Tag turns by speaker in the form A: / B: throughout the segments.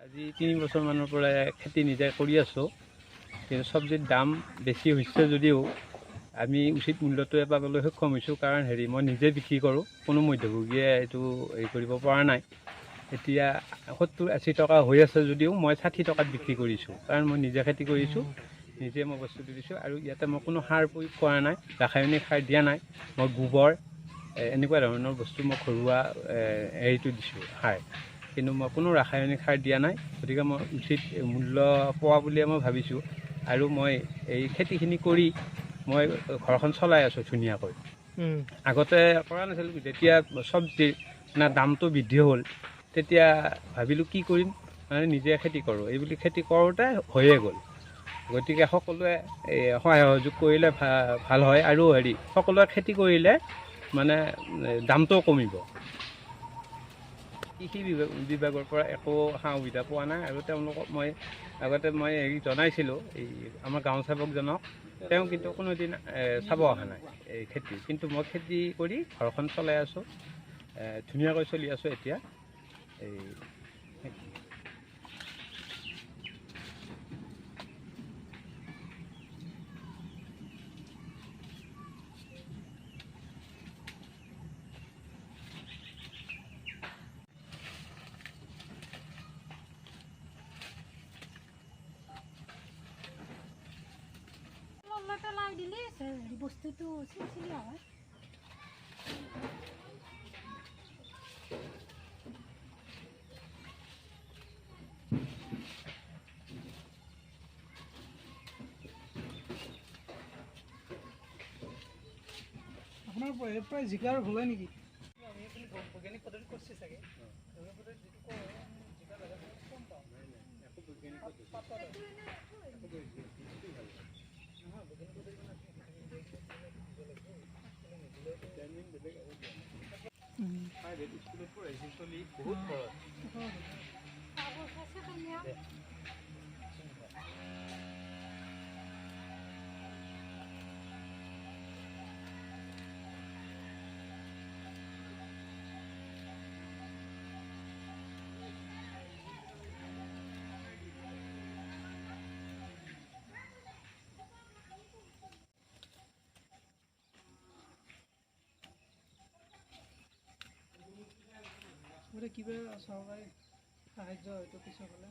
A: আজি 3 বছৰমানৰ পৰা খেতি নিজে কৰি আছোঁ। কিন্তু চব্জিৰ দাম বেছি হৈছে যদিও আমি উচিত মূল্যটোৱে পাবলৈ সক্ষম হৈছোঁ। কাৰণ মই নিজে বিক্ৰী কৰোঁ, কোনো মধ্যভোগীয়ে এইটো হেৰি কৰিব পৰা নাই। এতিয়া 70-80 টকা হৈ আছে যদিও মই 60 টকাত বিক্ৰী কৰিছোঁ। কাৰণ মই নিজে খেতি কৰিছোঁ, নিজে মই বস্তুটো দিছোঁ। আৰু ইয়াতে মই কোনো সাৰ প্ৰয়োগ কৰা নাই, ৰাসায়নিক সাৰ দিয়া নাই। মই গোবৰ এনেকুৱা ধৰণৰ বস্তু মই ঘৰুৱা হেৰিটো দিছোঁ সাৰ। কিন্তু মই কোনো ৰাসায়নিক সাৰ দিয়া নাই। গতিকে মই উচিত মূল্য পোৱা বুলিয়ে মই ভাবিছোঁ। আৰু মই এই খেতিখিনি কৰি মই ঘৰখন চলাই আছোঁ ধুনীয়াকৈ। আগতে কৰা নাছিলোঁ। যেতিয়া চব্জিৰ দামটো বৃদ্ধি হ'ল, তেতিয়া ভাবিলোঁ কি কৰিম, মানে নিজে খেতি কৰোঁ। এইবুলি খেতি কৰোঁতে হৈয়ে গ'ল। গতিকে সকলোৱে সহায় সহযোগ কৰিলে ভাল হয়। আৰু সকলোৱে খেতি কৰিলে মানে দামটোও কমিব। কৃষি বিভাগৰ পৰা একো সা সুবিধা পোৱা নাই। আৰু তেওঁলোকক মই আগতে জনাইছিলোঁ, এই আমাৰ গাঁও সেৱকজনক। তেওঁ কিন্তু কোনোদিন চাব অহা নাই এই খেতি। কিন্তু মই খেতি কৰি ঘৰখন চলাই আছোঁ, ধুনীয়াকৈ চলি আছোঁ এতিয়া। এই
B: পেলাই দিলে বস্তুটো চিলচিলীয়া হয়।
C: আপোনাৰ প্ৰায় জিকাৰ ভুলে নেকি?
A: বৈজ্ঞানিক পদ্ধতি কৰিছে চাগে। বৈজ্ঞানিক পদ্ধতি যিটো কওঁ জিকা কম পাওঁ। একো বৈজ্ঞানিক পদ্ধতি নহয়, বৈজ্ঞানিক পদ্ধতি প্ৰাইভেট স্কুলত পঢ়াইছিল চলি বহুত খৰচ।
C: কিবা চৰকাৰী সাহায্য হয়তো পিছৰ ফালে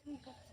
B: ঠিক আছে।